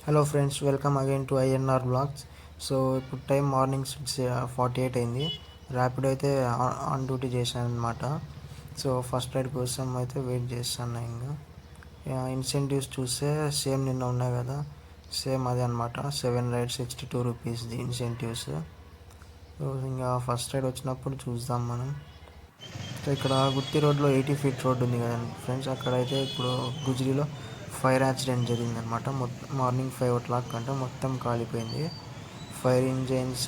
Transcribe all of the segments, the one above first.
Hello friends, welcome again to INR blogs. So ఇప్పుడు time morning 6:48 అయింది. Rapid అయితే on duty చేశాను అనమాట. సో ఫస్ట్ రైడ్ కోసం అయితే వెయిట్ చేస్తాను. ఇంకా ఇన్సెంటివ్స్ చూస్తే సేమ్ నిన్న ఉన్నాయి కదా, సేమ్ అదే అనమాట. 7 రైడ్స్ ₹62 ఇన్సెంటివ్స్. సో ఇంకా ఫస్ట్ రైడ్ వచ్చినప్పుడు చూద్దాం మనం. సో ఇక్కడ గుత్తి రోడ్లో 80 ఫీట్ రోడ్ ఉంది కదండి ఫ్రెండ్స్, అక్కడైతే ఇప్పుడు గుజ్రీలో ఫైర్ యాక్సిడెంట్ జరిగిందనమాట. మార్నింగ్ 5 o'clock అంటే మొత్తం కాలిపోయింది. ఫైర్ ఇంజన్స్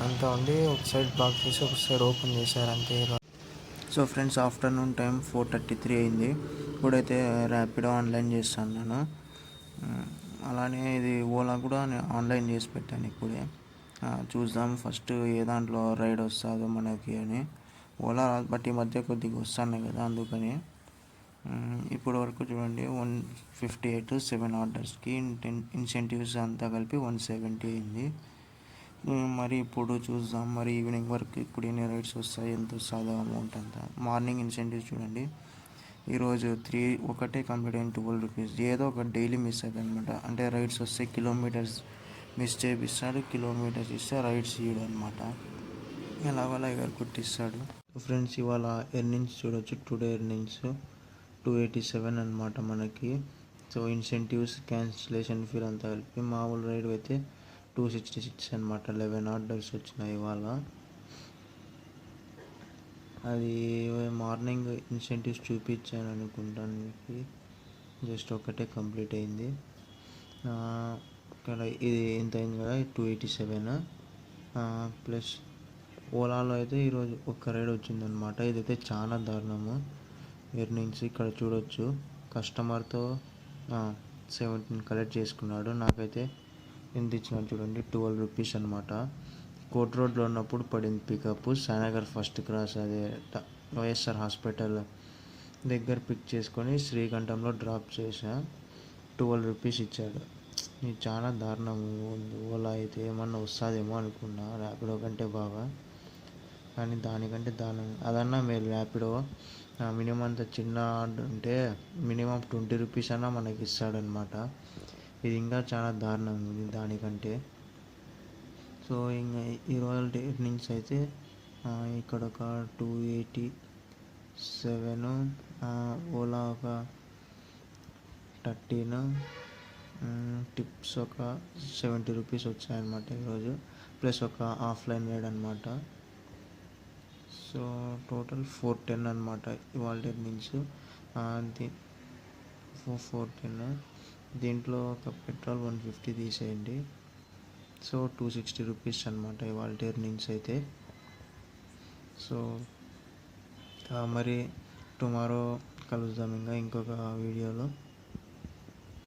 అంతా ఉండి ఒక సైడ్ బ్లాక్ చేసి ఒక సైడ్ ఓపెన్ చేశారు అంతే. సో ఫ్రెండ్స్, ఆఫ్టర్నూన్ టైం 4:33 అయింది. ఇప్పుడైతే ర్యాపిడో ఆన్లైన్ చేస్తాను నేను. అలానే ఇది ఓలా కూడా నేను ఆన్లైన్ చేసి పెట్టాను ఇప్పుడే. చూద్దాం ఫస్ట్ ఏ దాంట్లో రైడ్ వస్తుందో మనకి అని. ఓలా బట్ ఈ మధ్య కొద్దిగా వస్తున్నాయి కదా, అందుకని. ఇప్పటి వరకు చూడండి 158 7 ఆర్డర్స్కి ఇన్సెంటివ్స్ అంతా కలిపి 170 అయింది. మరి ఇప్పుడు చూద్దాం, మరి ఈవినింగ్ వరకు ఇప్పుడు ఎన్ని రైడ్స్ వస్తాయి, ఎంత వస్తుందో అమౌంట్ అంతా. మార్నింగ్ ఇన్సెంటివ్స్ చూడండి, ఈరోజు ఒకటే కంప్లీట్ అయిన ₹12. ఏదో ఒక డైలీ మిస్ అవుతుంది అనమాట. అంటే రైడ్స్ వస్తే కిలోమీటర్స్ మిస్ చేపిస్తాడు, కిలోమీటర్స్ ఇస్తే రైడ్స్ ఇవ్వడు అనమాట. ఎలాగోలా ఎవరు కుట్టిస్తాడు. ఫ్రెండ్స్, ఇవాళ ఎర్నింగ్స్ చూడొచ్చు. టుడే ఎర్నింగ్స్ 287 అనమాట మనకి. సో ఇన్సెంటివ్స్, క్యాన్సిలేషన్ ఫీ అంతా కలిపి మామూలు రైడ్ అయితే 266 అనమాట. 11 ఆర్డర్స్ వచ్చినాయి ఇవాళ. అది మార్నింగ్ ఇన్సెంటివ్స్ చూపించాను అనుకుంటాను మీకు. జస్ట్ ఒకటే కంప్లీట్ అయింది. ఇక్కడ ఇది ఎంత అయింది కదా, 287 ప్లస్ ఓలాలో అయితే ఈరోజు ఒక్క రైడ్ వచ్చిందనమాట. ఇదైతే చాలా దారుణము. ఎర్నింగ్స్ ఇక్కడ చూడొచ్చు. కస్టమర్తో 17 కలెక్ట్ చేసుకున్నాడు. నాకైతే ఎంత ఇచ్చినాడు చూడండి, ₹12 అనమాట. కోట్ రోడ్లో ఉన్నప్పుడు పడింది పికప్. సాయినగర్ ఫస్ట్ క్రాస్, అదే వైఎస్ఆర్ హాస్పిటల్ దగ్గర పిక్ చేసుకొని శ్రీకంఠంలో డ్రాప్ చేసా. ₹12 ఇచ్చాడు. ఇది చాలా దారుణం. ఓలా అయితే ఏమన్నా వస్తుందేమో అనుకున్నా, ర్యాపిడో కంటే బాగా. కానీ దానికంటే దారుణం. అదన్నా మేలు. ర్యాపిడో మినిమం అంత చిన్న ఆర్డర్ ఉంటే మినిమం ₹20 అన్నా మనకి ఇస్తాడనమాట. ఇది ఇంకా చాలా దారుణం ఉంది దానికంటే. సో ఇంకా ఈరోజు ఎర్నింగ్స్ అయితే ఇక్కడ ఒక 287, ఓలా ఒక 13, టిప్స్ ఒక ₹70 వచ్చాయన్నమాట ఈరోజు. ప్లస్ ఒక ఆఫ్లైన్ రైడ్ అనమాట. సో టోటల్ 410 అనమాట ఇవాళ ఎర్నింగ్స్. 410. దీంట్లో ఒక పెట్రోల్ 150 తీసేయండి. సో ₹260 అనమాట ఇవాళ ఎర్నింగ్స్ అయితే. సో మరి టుమారో కలుద్దాం ఇంకా ఇంకొక వీడియోలో.